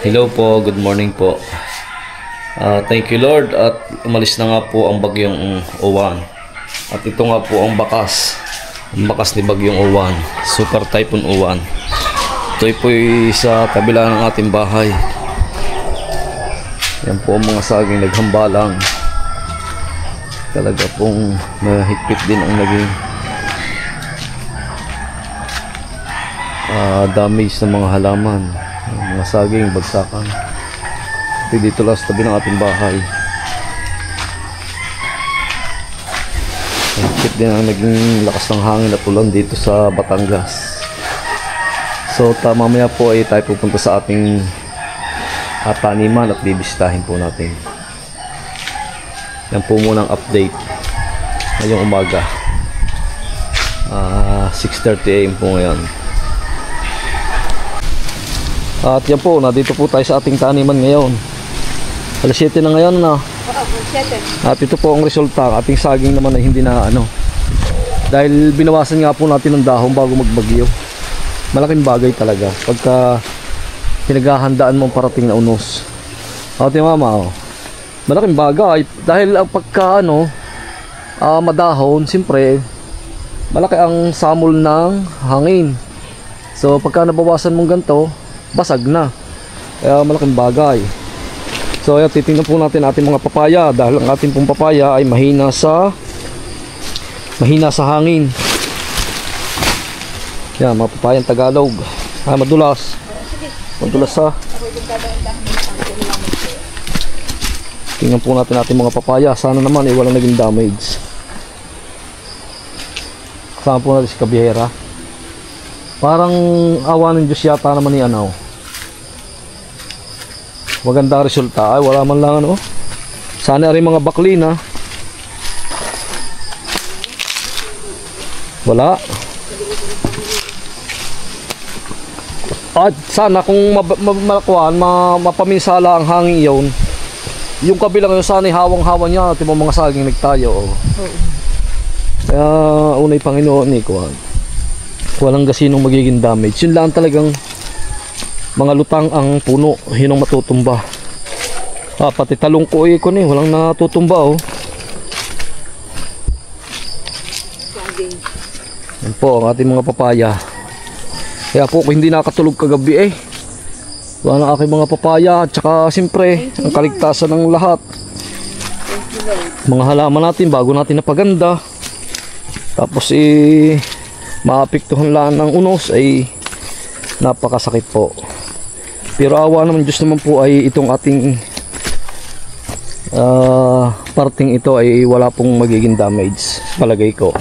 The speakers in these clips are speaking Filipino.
Hello po, good morning po. Thank you Lord at umalis na nga po ang bagyong Uwan. At ito nga po ang bakas ni bagyong Uwan, Super Typhoon Uwan. Ito po sa kabila ng ating bahay. Yan po ang mga saging naghambalang. Talaga pong mahigpit din ang naging damage ng mga halaman, mga saging, bagsakan. Ito dito lang sa tabi ng ating bahay. Mahigpit din ang naging lakas ng hangin at ulan dito sa Batangas. So mamaya po ay tayo pupunta sa ating taniman at bibisitahin po natin. Yan po munang update ngayong umaga. 6:30 AM po ngayon. At yan po, nandito po tayo sa ating taniman ngayon. Alas 7 na ngayon na. At ito po ang resulta. Ang ating saging naman ay hindi na dahil binawasan nga po natin ng dahon bago magbagyo. Malaking bagay talaga pagka pinaghahandaan mo ang parating na unos. Ate mama, malaking bagay dahil pagka madahon, siyempre malaki ang samol ng hangin. So pagka nabawasan mong ganito, basag na. Kaya malaking bagay. So ayan, titingnan po natin ating mga papaya dahil ang ating pong papaya ay mahina sa hangin. Yan, mga papayang Tagalog. Madulas. Madulas ha. Tingnan po natin ating mga papaya. Sana naman walang naging damage. Kasama po natin si Kabihera. Parang awa ng Diyos yata naman ni maganda resulta. Ay wala man lang sana rin mga baklin wala. At sana kung mapaminsala ang hangin yun, yung kabilang yun sana hawang-hawa niya at yung mga saging nagtayo. Kaya unay Panginoon walang gasinong magiging damage. Yun lang talagang mga lutang ang puno, yun ang matutumba. Pati talong ko walang natutumba yan po ang ating mga papaya. Kaya po kung hindi nakatulog kagabi wala na aking mga papaya. At saka siyempre ang kaligtasan ng lahat, mga halaman natin bago natin napaganda, tapos maapektuhan lang ng unos ay napakasakit po. Pero awa naman Diyos naman po ay itong ating parting ito ay wala pong magiging damage, palagay ko.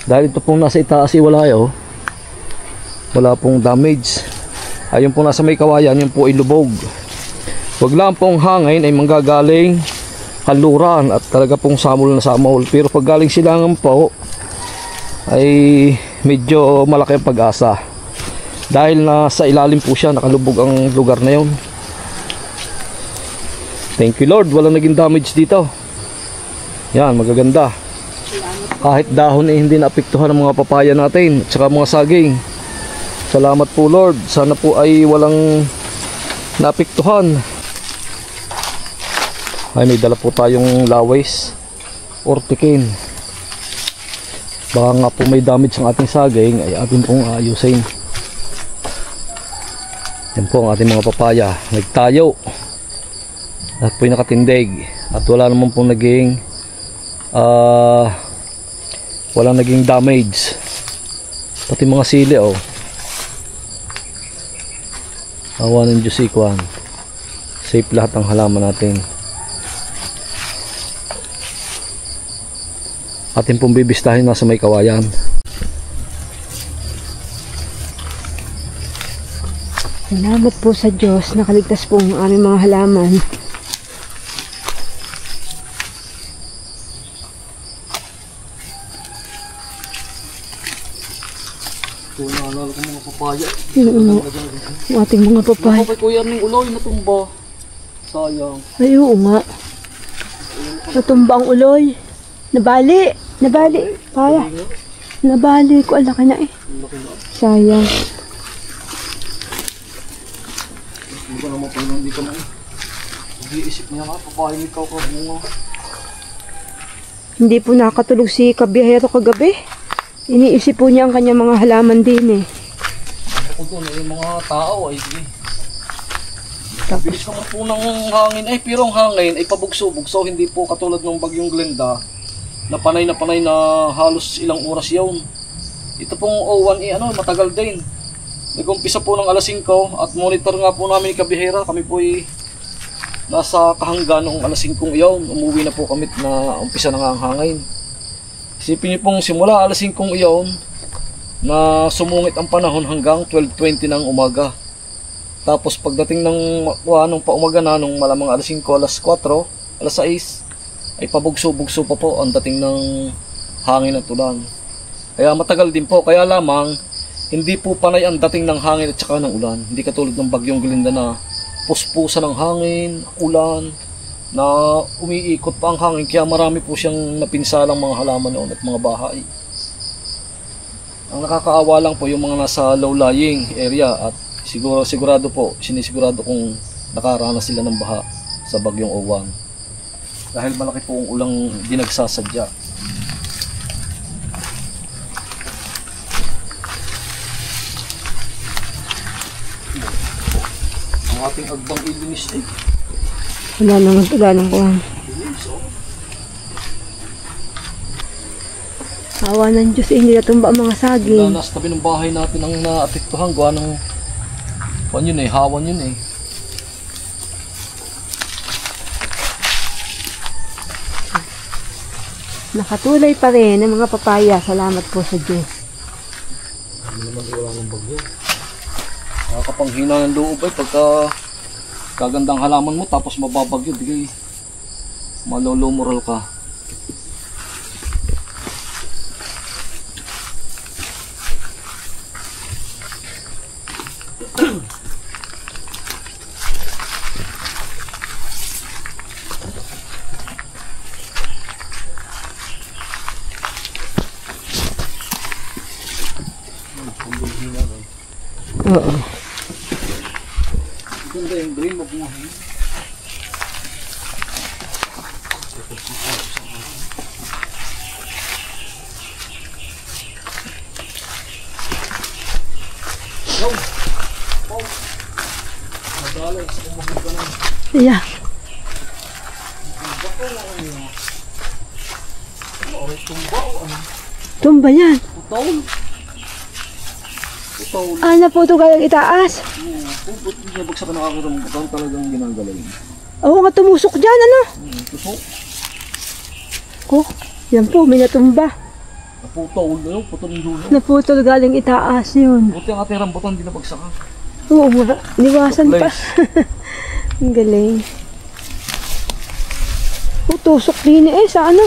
Dahil ito pong nasa itaas wala pong damage. Ayun po nasa may kawayan, yun po ay lubog. Wag lang pong hangin ay manggagaling kanluran at talaga pong samol na samol. Pero pag galing silangan po ay medyo malaki ang pag-asa. Dahil nasa ilalim po siya, nakalubog ang lugar na yun. Thank you Lord, walang naging damage dito. Yan, magaganda. Kahit dahon hindi naapektuhan ng mga papaya natin at saka mga saging. Salamat po Lord, sana po ay walang naapektuhan. Ay, may dala po tayong lawis or tikin. Baka nga po may damage ang ating saging ay atin pong ayusin. Yan po ang ating mga papaya, nagtayo at po'y nakatindig at wala naman pong naging walang naging damage. Pati mga sili awa ng Diyos safe lahat ang halaman natin. Atin pong bibistahin nasa may kawayan. Salamat po sa Diyos, nakaligtas po ang aming mga halaman. Ito naalala ko mga papaya. Yung ating mga papaya. Kay kuya ng uloy natumba. Sayang. Ay, oo nga. Natumba ang uloy. Nabali. Paya. Nabali ko. Alaki na Sayang. ko naman pala hindi ka man. Nag-iisip niya nga, papahin ikaw ka bunga. Hindi po nakatulog si kabiyahero kagabi. Iniisip po niya ang kanyang mga halaman din eh. Ako doon, yung mga tao ay bilis naman po ng hangin ay pero ang hangin ay pabugso-bugso, hindi po katulad ng bagyong Glenda na panay na halos ilang oras yun. Ito pong O1 matagal din. Nag-umpisa po ng alas 5 at monitor nga po namin ni Kabihera. Kami po ay nasa Kahangga noong alas 5 iyon. Umuwi na po kami na umpisa na nga ang hangin. Isipin niyo pong simula alas 5 iyon na sumungit ang panahon hanggang 12:20 ng umaga. Tapos pagdating ng paumaga na nung malamang alas 5, alas 4, alas 6 ay pabugso-bugso pa po ang dating ng hangin at ulan. Kaya matagal din po, kaya lamang hindi po panay ang dating ng hangin at saka ng ulan. Hindi katulad ng bagyong Glinda na puspusan ng hangin, ulan, na umiikot pa ang hangin. Kaya marami po siyang napinsalang mga halaman noon at mga bahay. Ang nakakaawa lang po yung mga nasa low-lying area at sigurado po, sinisigurado kung nakaranas sila ng baha sa bagyong O1. Dahil malaki po ang ulang di nagsasadya. Ang ating agbang ilinis ay Wala nang kuhan. Awa ng Diyos, hindi natumba ang mga saging. nasa tabi ng bahay natin ang naapektuhan. Gawa ng hawan yun eh. Nakatuloy pa rin ang mga papaya. Salamat po sa Diyos. Hindi naman wala ng bagyo. Nakakapanghina ng loob ay pagka kagandang halaman mo tapos mababagyo, di malolomoral ka. Oo. Ganda yung green mo bumahin. Go! Go! Madalay, sa kumahig ka na. Yeah. Oray tumba o ano? Tumba yan. Putol. Putol. Na po ito galing itaas. Ba't niya bagsak ka nakakirambutan talagang ginagaling? Oo nga, tumusok dyan, ano? Tusok. Oh, yan po, may natumba. Naputol na yun, putol yung dulo. Naputol galing itaas yun. Buti ang ating rambutan, hindi na bagsakan. Oo nga, niwasan pa. Ang galing. Oh, tusok din eh, sa ano?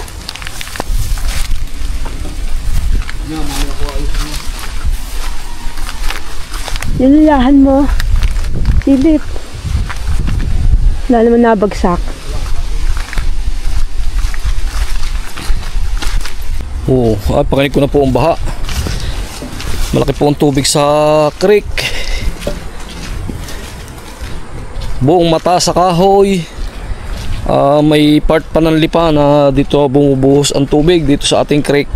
Yan, mga ko ayos mo. Nilulahan mo. Silip. Wala naman nabagsak. Oo, pakinig ko na po ang baha. Malaki po ang tubig sa creek. Buong mata sa kahoy. May part pa ng lipa na dito bumubuhos ang tubig dito sa ating creek.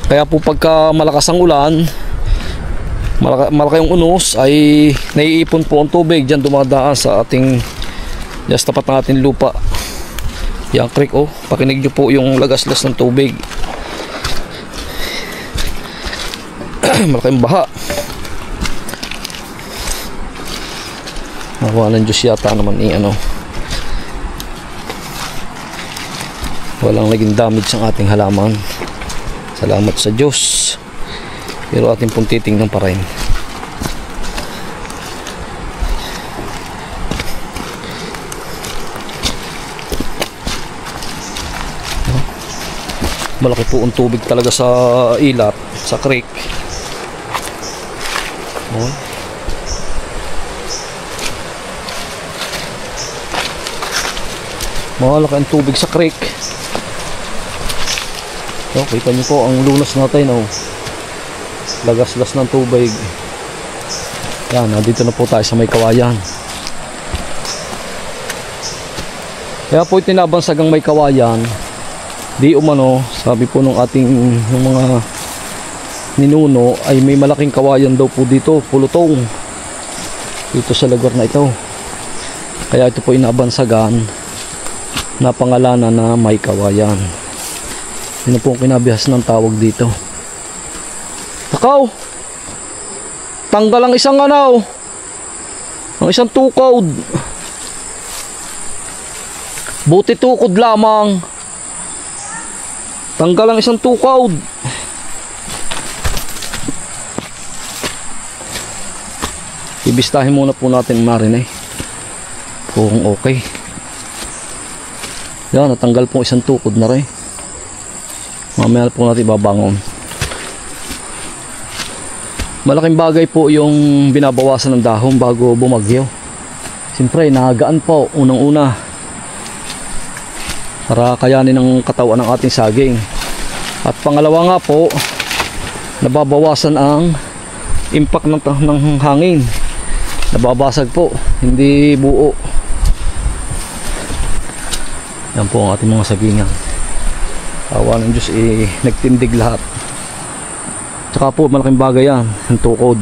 Kaya po pagka malakas ang ulan, malaki yung unos, ay naiipon po ang tubig dyan dumadaan sa ating just tapat ng ating lupa. Yung creek, oh, pakinig nyo po yung lagaslas ng tubig. Malaking baha. Nakuha ng Diyos yata naman walang naging damage ang ating halaman. Salamat sa Diyos. Pero ating pong titingnan pa rin. Malaki po ang tubig talaga sa ilat, sa creek. Oh. Malaki ang tubig sa creek. So, kita niyo po ang lunas natin, oh. Lagaslas ng tubig. Yan, dito na po tayo sa may kawayan. Kaya po tinabansagang may kawayan. Di umano, sabi po nung ating yung mga ninuno ay may malaking kawayan daw po dito, pulutong. Dito sa lugar na ito. Kaya ito po inabansagan na pangalanan na may kawayan. Yun po ang kinabihas ng tawag dito. Takaw! Tanggal ang isang ang isang tukod. Buti tukod lamang. Tanggal ang isang tukod. Ibistahin muna po natin marin kung okay. Yan, natanggal po isang tukod na rin. Mamaya po natin babangon. Malaking bagay po yung binabawasan ng dahon bago bumagyo. Siyempre, nahagaan po unang-una para kayanin ng katawan ng ating saging. At pangalawa nga po, nababawasan ang impact ng hangin. Nababasag po, hindi buo. Yan po ang ating mga sagingan. Awa ng Diyos, nagtindig lahat. Tsaka po malaking bagay yan, ang tukod.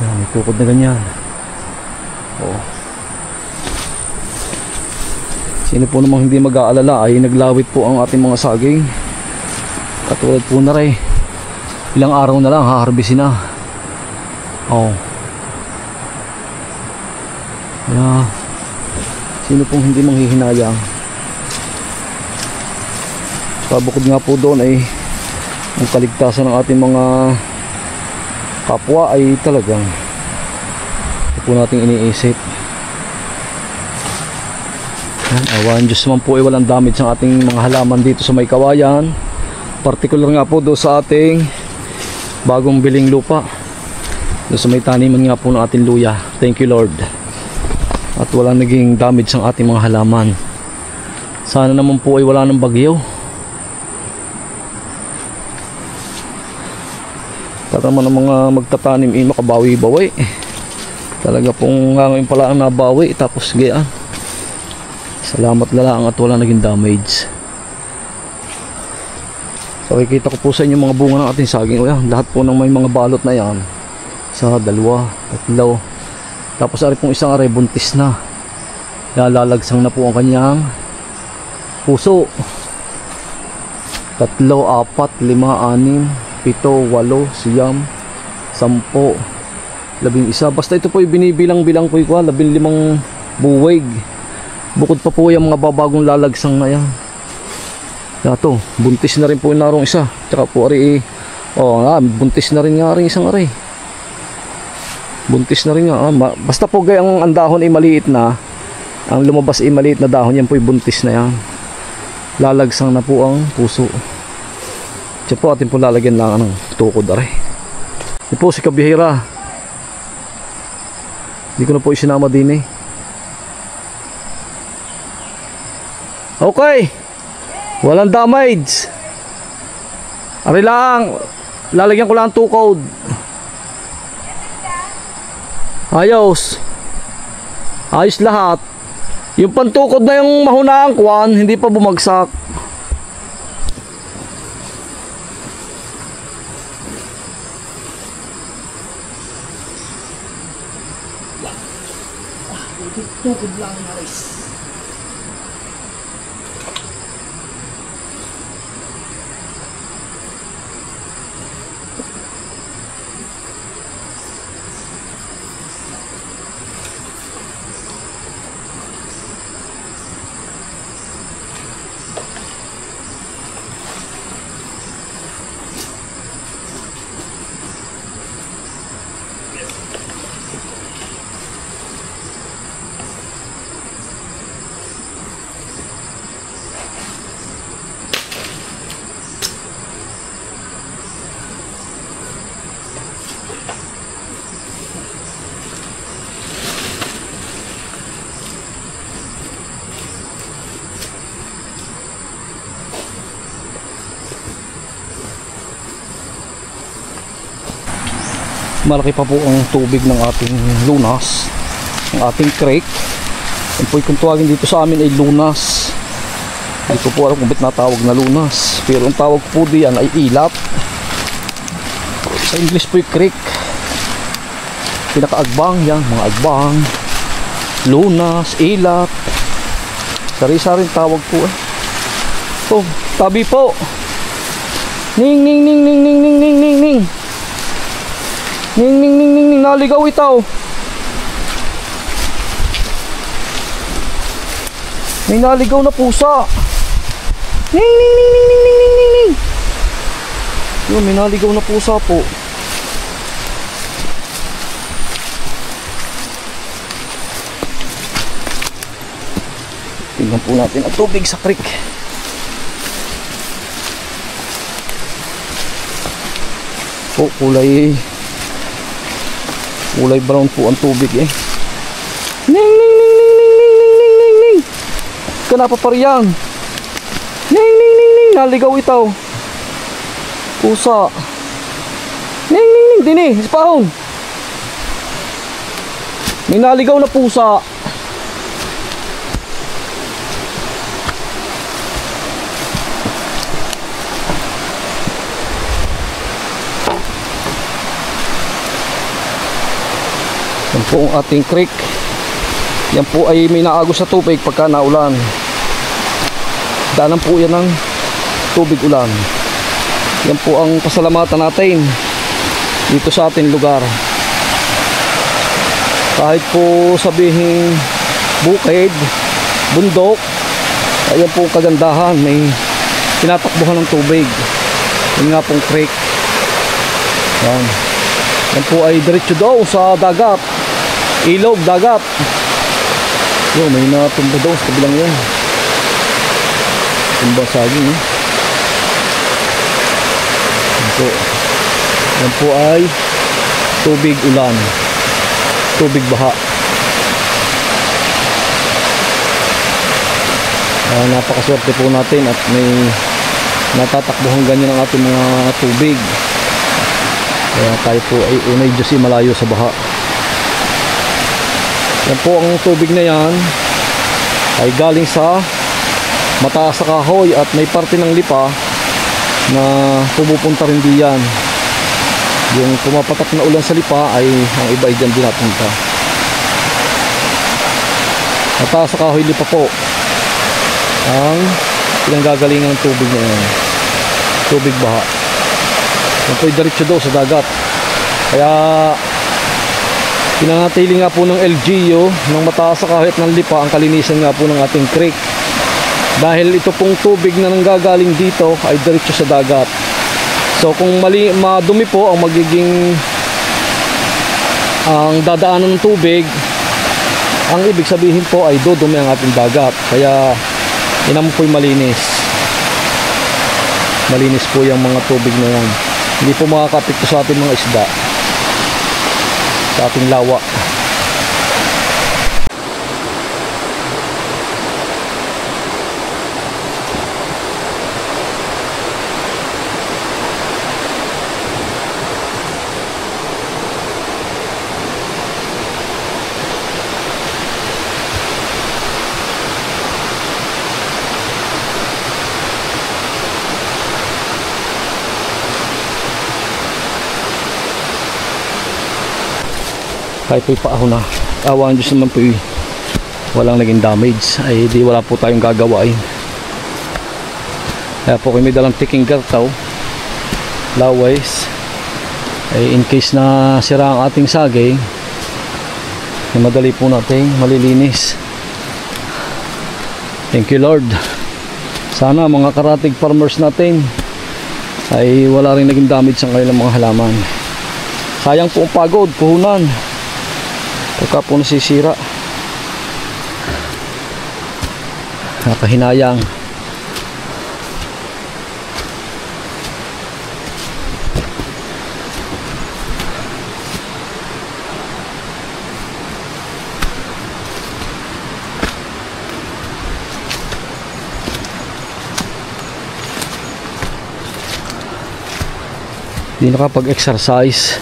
Yan, may tukod na ganyan. Oh. Sino po namang hindi mag-aalala ay naglawit po ang ating mga saging. Katulad po na rin, ilang araw na lang haharbisin na. Oh. Kaya sino pong hindi manghihinayang. Pabukod nga po doon ay ang kaligtasan ng ating mga kapwa ay talagang ito po nating iniisip. Awan Diyos man po ay walang damage ang ating mga halaman dito sa may kawayan. Particular nga po doon sa ating bagong biling lupa, doon sa may taniman nga po ng ating luya. Thank you Lord. At wala naging damage ang ating mga halaman. Sana naman po ay wala ng bagyo. Para naman ang mga magtatanim ay makabawi-bawi. Talaga pong ngayon pala ang nabawi. Tapos gayaan, salamat na lang at wala naging damage. So kikita ko po sa inyo mga bunga ng ating saging. O yan, lahat po ng may mga balot na yan. Isa, dalawa, tatlo. Tapos ari pong isang aray buntis na. Lalalagsang na po ang kanyang puso. 3, 4, 5, 6, 7, 8, 9, 10, 11. Basta ito po yung binibilang-bilang po yung 15 buwig. Bukod pa po yung mga babagong lalagsang na yan. Yato, buntis na rin po yung narong isa. Tsaka po ari, buntis na rin nga rin isang aray. Buntis na rin nga. Basta po gayang ang dahon ay maliit na, ang lumabas ay maliit na dahon, yan po yung buntis na yan. Lalagsang na po ang puso. Diyan po atin po lalagyan lang ng tukod aray. Yan po si kabihira. Hindi ko na po isinama din eh. Okay, walang damage. Ari lang, lalagyan ko lang ang tukod. Ayos. Ayos lahat. Yung pantukod na yung mahunahang kwan, hindi pa bumagsak. Tukod lang na rin. Malaki pa po ang tubig ng ating lunas, ng ating creek. Yan po kung tawagin dito sa amin ay lunas. Hindi ko po alam kung ba't natawag na lunas, pero ang tawag po diyan ay ilat. Sa English po yung creek. Pinakaagbang yan, mga agbang, lunas, ilat. Sari-sari tawag po eh. Oh, tabi po. Ning ning ning ning ning ning ning ning ning. Ning ning ning ning ning, naligaw itaw. May naligaw na pusa. Ning ning ning ning ning ning ning ning ning. Yun, may naligaw na pusa po. Tingnan po natin ang tubig sa creek. Po, kulay brown po ang tubig eh. Ning ning ning ning ning ning ning ning ning ning. Kanapa pariyang. Ning ning ning ning, naligaw itaw. Pusa. Ning ning ning, dini, spahon. May naligaw na pusa. Yan po ang ating creek. Yan po ay may naagos sa tubig pagka naulan. Daanan po yan ng tubig ulan. Yan po ang pasalamatan natin dito sa ating lugar. Kahit po sabihin bukid, bundok, ayan po kagandahan, may tinatakbuhan ng tubig. Yan nga pong creek. Yan. Yan po ay diretso daw sa dagat. Ilog, dagat. Yo, may natumba daw sa kabilang yan. Tumba saging eh. Yan po ay tubig ulan, tubig baha. Napakaswerte po natin at may natatakbuhan ganyan ang ating mga tubig. Kaya tayo po ay unay Diyos malayo sa baha. Yan po ang tubig na yan ay galing sa mataas sa kahoy at may parte ng lipa na pumupunta rin diyan. Yung pumapatak na ulan sa lipa ay ang iba ay dyan din napunta. Mataas sa kahoy lipa po ang pinanggagalingan ng tubig na yan. Tubig baha. Yan po ay diretso daw sa dagat. Kaya pinanatili nga po ng LGU ng mataas sa kahit ng lipa ang kalinisan nga po ng ating creek. Dahil ito pong tubig na nanggagaling dito ay diretso sa dagat. So kung madumi po ang magiging ang dadaanan ng tubig, ang ibig sabihin po ay dudumi ang ating dagat. Kaya ina mo po'y malinis. Malinis po yung mga tubig na yan. Hindi po makakapekto sa ating mga isda, sa ating lawa. Kahit po'y paahon na, awan Diyos naman po'y walang naging damage, ay di wala po tayong gagawain. Kaya po kami dalang tiking gartaw, laways, ay in case na sira ang ating saging, ay madali po natin malilinis. Thank you Lord. Sana mga karatig farmers natin ay wala rin naging damage sa kanilang mga halaman. Sayang po ang pagod, puhunan pagka po nasisira. Nakahinayang. Hindi nakapag-exercise.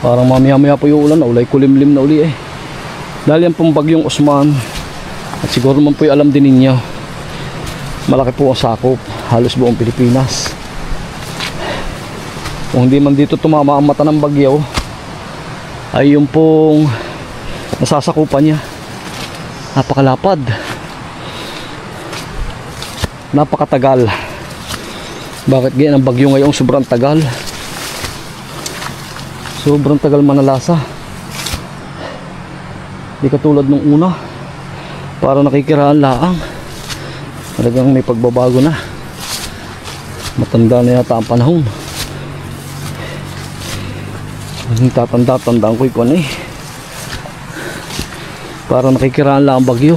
Parang mamaya-maya po yung ulan na ulay kulimlim na uli eh. Dahil yan pong bagyong Osman. At siguro naman po yung alam din ninyo, malaki po ang sakop, halos buong Pilipinas. Kung hindi man dito tumama ang mata ng bagyo, ay yung pong nasasakupan niya, napakalapad, napakatagal. Bakit ganyan ang bagyo ngayon? Sobrang tagal, sobrang tagal manalasa. Di katulad nung una, para nakikiraan laang. Talagang may pagbabago na. Matanda na yata ang panahon. Ang tatanda-tandaan ko ikuan eh. Para nakikiraan lang ang bagyo.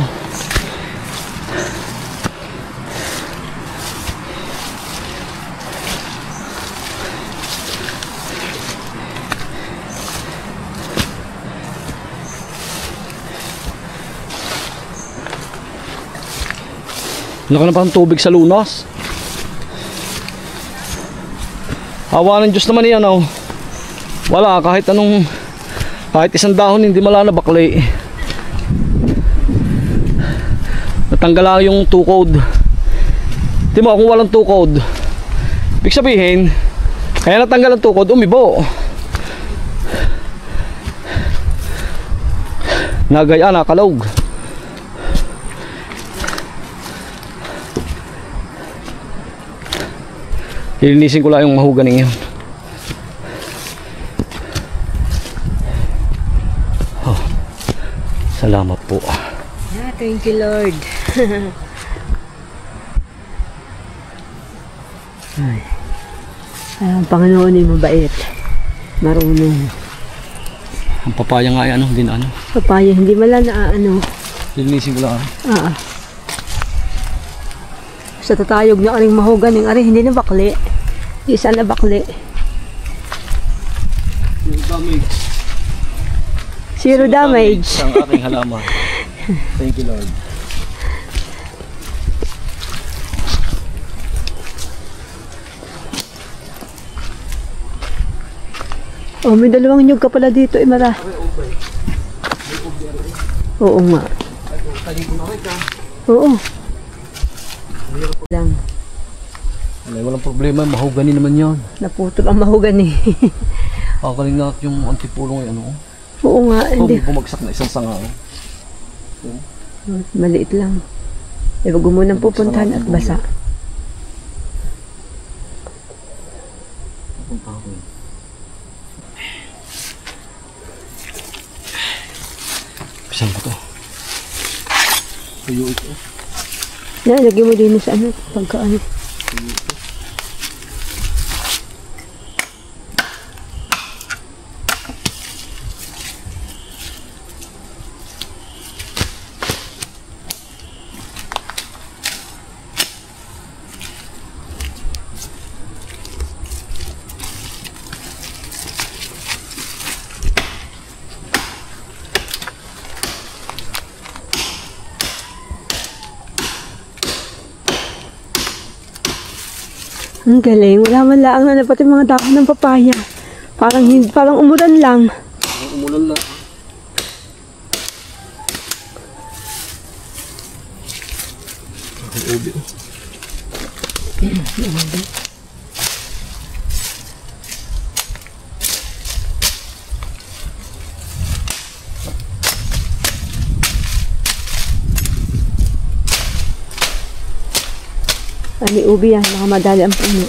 Laki na parang tubig sa lunas. Hawa ng Diyos naman yan oh. Wala kahit anong, kahit isang dahon hindi malalabakli. Natanggal lang yung tukod. Di mo kung walang tukod, ibig sabihin kaya natanggal ang tukod, umibo. Nagaya, nakalog. Lilinisin ko lang yung mahuganing yun. Oh, salamat po. Yeah, thank you Lord. Ay, ang Panginoon ay mabait, marunong. Ang papaya nga ay ano, din ano. Papaya, hindi mala na ano. Lilinisin ko lang. Sa tatayog na aring mahuganing, aring hindi na bakli. Isa na bakli. Zero damage. Ang aking halaman. Thank you Lord. Oh, may dalawang nyug ka pala dito, Imara. Oo nga. Oo. Lang. Walang problema, mahugani naman yan. Naputol ang mahugani. Kakalingak yung antipulong ay ano. Oo nga, hindi. Bumagsak na isang sanga. Maliit lang. E wag mo nang pupuntahan at basa. Saan ko to? Tuyo ito. Yan, lagyan mo din sa ano, pagkaan. Ang galing, wala man lang na pati mga dahon ng papaya. Parang umulan lang. Umulan lang. Ubi. Ani ubi yan, makamadali ang puno.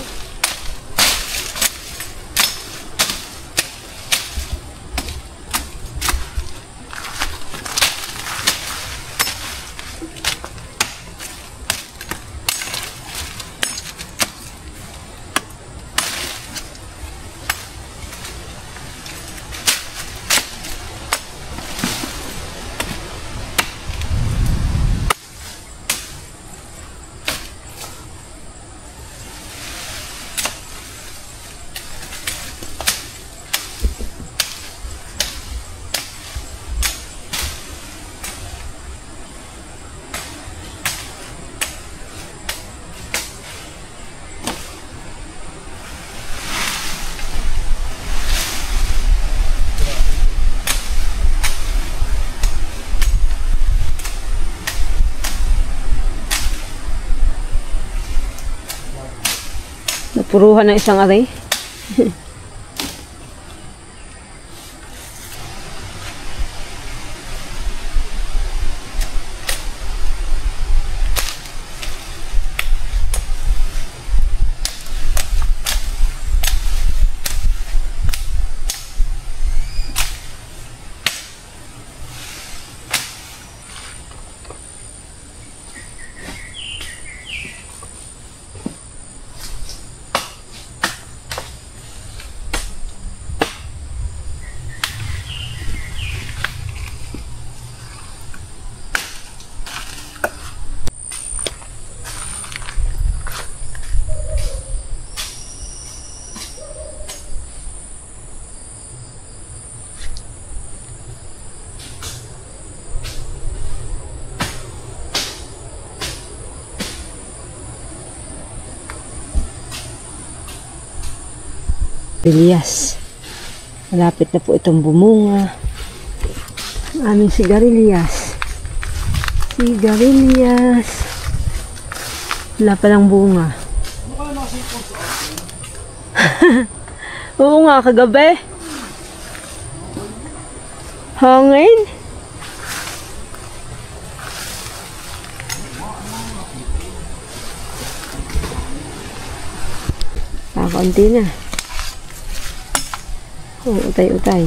puruhan ng isang aray. Sigarilyas. Malapit na po itong bumunga. Ang aming sigarilyas. Sigarilyas. Wala palang bunga. Oo nga, kagabi. Hangin. Kaunti na. Utay-utay.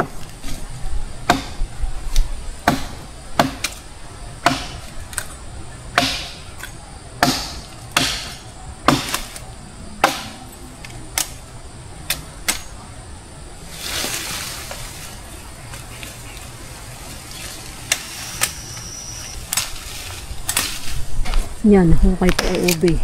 Yan, hukay po ang ube.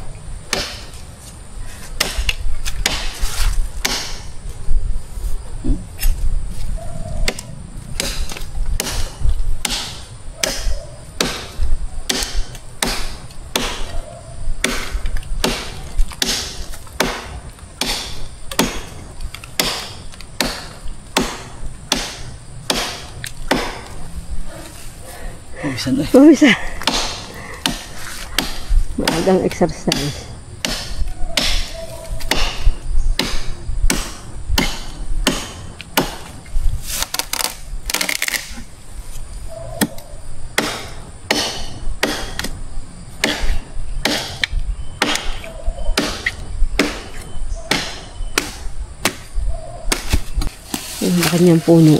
Pawisan na. Pawisan. Maagang exercise. Ang laki niyang puno.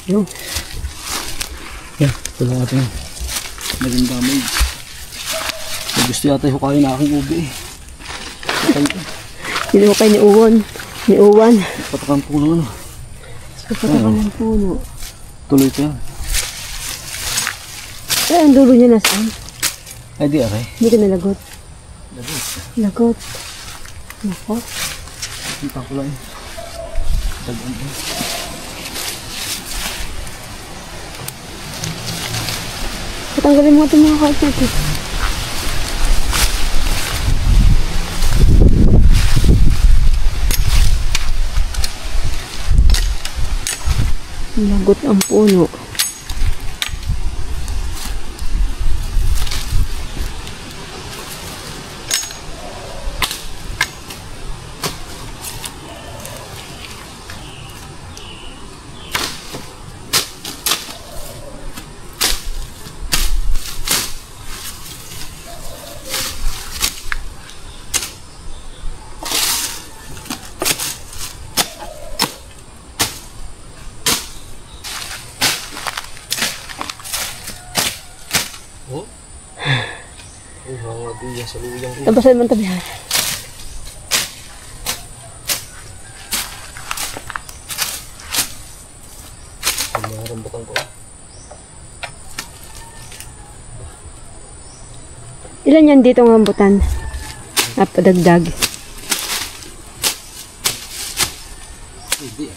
Yo. Yan, ito lang ating naging damage. Gusto yata hukayin na aking ube eh. Hinukay ni Uwan. Ni Uwan. Patakan puno ano. Patakan ng puno. Tuloy ko yan. Eh, ang dulo niya nasaan? Ay di aray. Hindi ka nalagot. Lagot. Lagot. Nako. Kita ko lang. Dagan eh. Patanggalin mo ito mga kahit natin. Lagot ang puno. Oh? Ay, mga diya sa luyang ko. Tabasan mo ang tabihan. Mga rambutan ko. Ilan yan dito ng rambutan? Napadagdag. Hindi.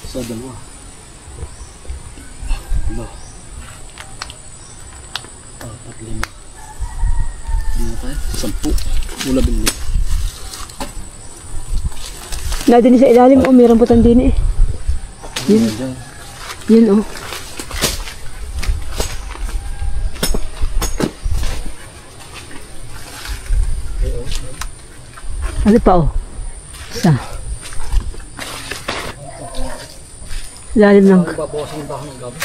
Sa dalawa. Ano? 4, 5. Ano tayo? 10. Mula bilhin. Na din sa ilalim o may rambutan din eh. Yun. Yun oh. Ano pa oh? Isa. Lalim ng... Babawasan yung dahon ng gabi.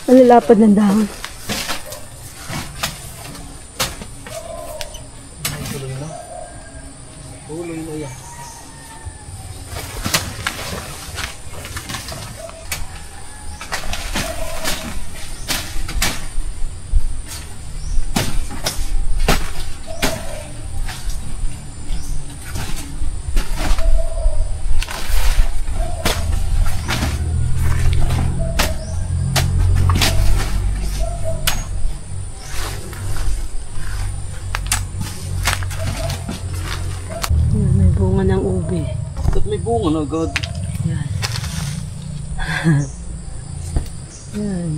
Ang lalapad ng dahon. Tuloy na yan. May bunga ng ube. Ba't may bunga na agad? Yan. Yan.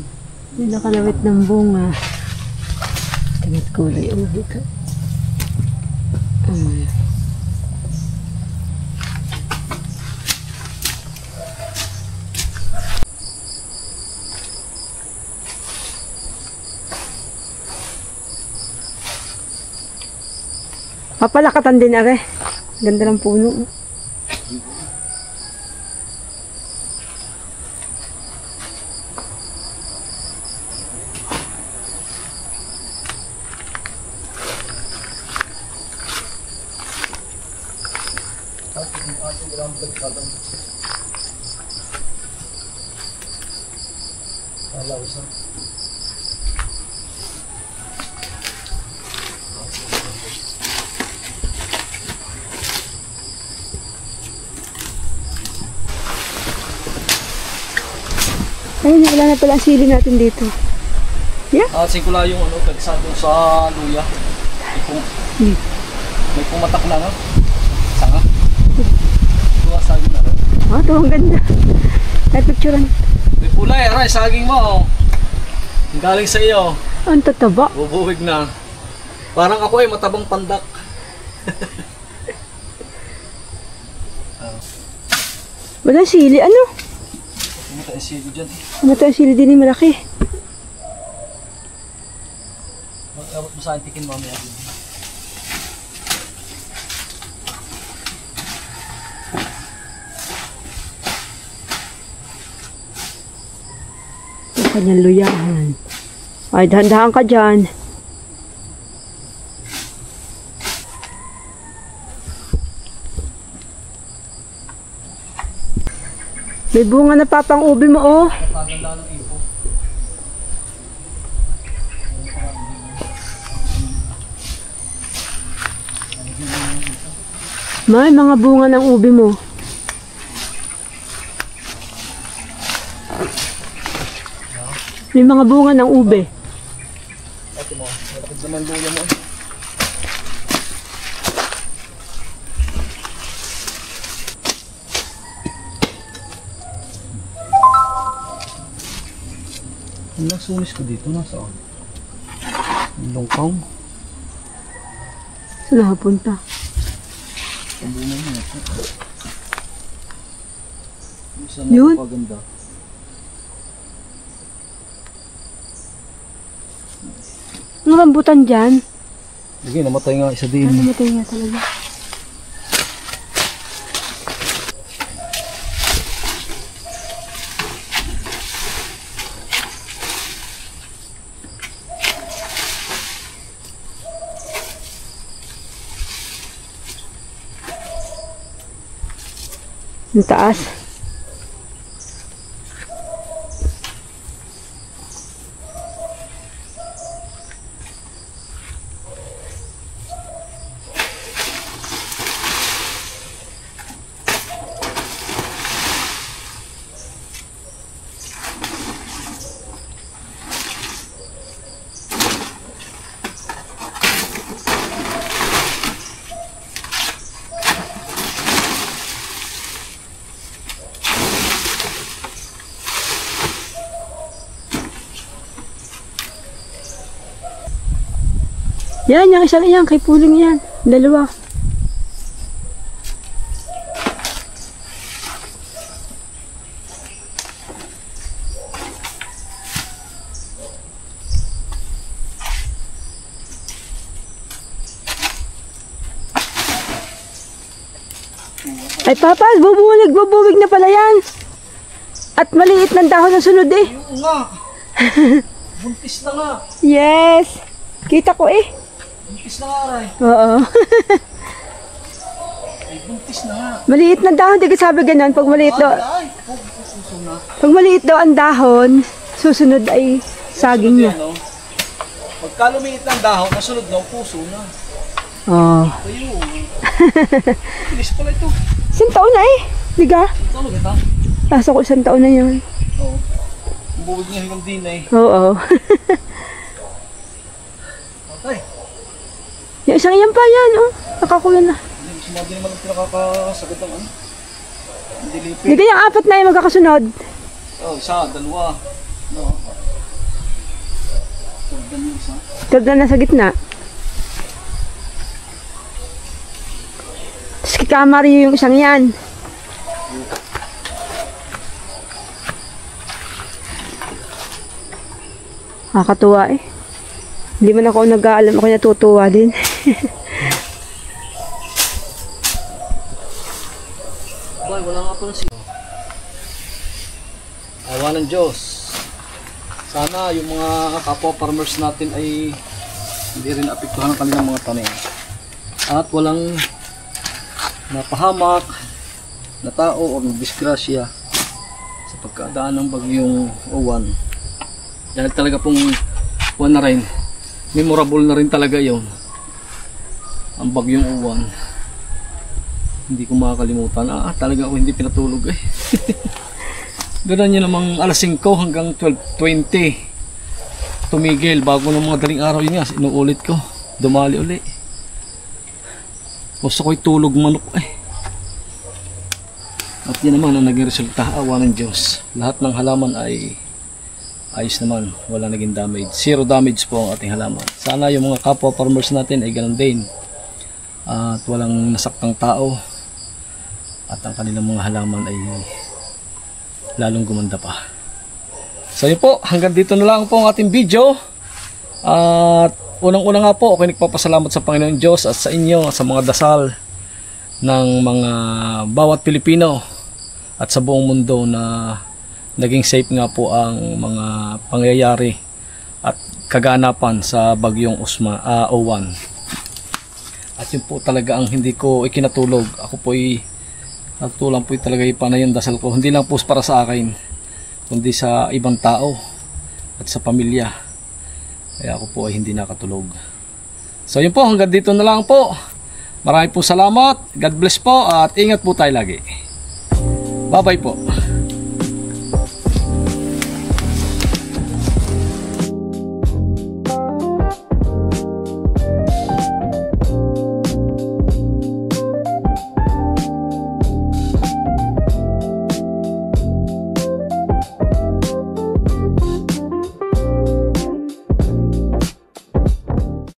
May nakalawit ng bunga. Tingit kulay ube ka. Papalakatan din are. Ganda ng puno. Ayun, wala na pala ang sili natin dito. Yeah? Singkula yung ano, pagsadong sa luya. May pumatak na no? Sanga. Tuwa saging na rin. Ito ang ganda. Ay, picturean. May pulay, aray, saging mo. Ang galing sa iyo. Ang tataba. Bubuwig na. Parang ako ay matabang pandak. Wala sili, ano? Pumunta yung sili dyan eh. Ano ito ang sili din yung malaki? Mag-abot mo sa antikin mamaya din. Yung kanyang luyahan. Ay, dahan-dahan ka dyan. May bunga na papang ubi mo, oh. Paganda ng info. May mga bunga ng ubi mo. May mga bunga ng ube. Ito mo, malapit naman luya mo. Ang nasunis ko dito, nasaan? Ang longkang. Saan nakapunta? Ang bunga mo. Saan Yun? napaganda? Ang rambutan dyan. Sige, namatay nga isa din. Namatay nga talaga. Ang taas. Yan, yung isa yan, kay Puling yan. Dalawa. Ay, Papa, bububig na pala yan. At maliit ng dahon ang sunod eh. Oo nga. Buntis na nga. Yes. Kita ko eh. Buntis na nga, Aray. Oo. Ay, buntis na nga. Maliit ng dahon, di ka sabi ganun. Pag maliit daw, Ay, puso na. pag maliit daw ang dahon, susunod ay saging niya. Yan, no? Pagka lumiit ng dahon, nasunod daw, puso na. Oh. Ayun. Bilis pala ito. 1 taon na eh. Di ka? Ito, maganda. Nasa ko 1 taon na yun. Oo. Ang buwig niya hanggang din eh. Oo. Okay. Yung isang yan pa yan, oh. Nakakuya na. Sumagi naman ang pinakakasagad ng ano. Hindi Di lipid. kaya 4 na yung magkakasunod. Oh, isa, dalawa. No. Tugdan yung isa. Tulad na nasa gitna. Tapos kikamari yung isang yan. Nakakatuwa eh. Hindi man ako nag-aalam, ako natutuwa din. Boy, wala nga pala si... Awa ng Diyos. Sana yung mga kapwa farmers natin ay hindi rin apektuhan ng kanilang mga tanim. At walang napahamak na tao o disgrasya sa pagkadaan ng bagyong Uwan. Dahil talaga pong na rin, memorable na rin talaga yon ang bagyong Uwan. Hindi ko makakalimutan. Talaga ako hindi pinatulog eh. Doon niya namang alas 5 hanggang 12:20 tumigil bago ng mga daling araw. Yun nga, inuulit ko, dumali uli. Gusto ko'y tulog manok eh. At yan naman ang naging resulta, awa ng Diyos. Lahat ng halaman ay ayos naman, wala naging damage. 0 damage po ang ating halaman. Sana yung mga kapwa farmers natin ay ganun din. At walang nasaktang tao. At ang kanilang mga halaman ay lalong gumanda pa. So yun po, hanggang dito na lang po ang ating video. At unang-una nga po, ako nagpapasalamat sa Panginoon Diyos at sa inyo, sa mga dasal ng mga bawat Pilipino at sa buong mundo na naging safe nga po ang mga pangyayari at kaganapan sa bagyong Uwan. At yun po talaga ang hindi ko ikinatulog. Ako po ay natulang po talaga ipanay yung dasal ko. Hindi lang po para sa akin, kundi sa ibang tao at sa pamilya. Kaya ako po ay hindi nakatulog. So yun po, hanggang dito na lang po. Maraming po salamat. God bless po at ingat po tayo lagi. Bye bye po.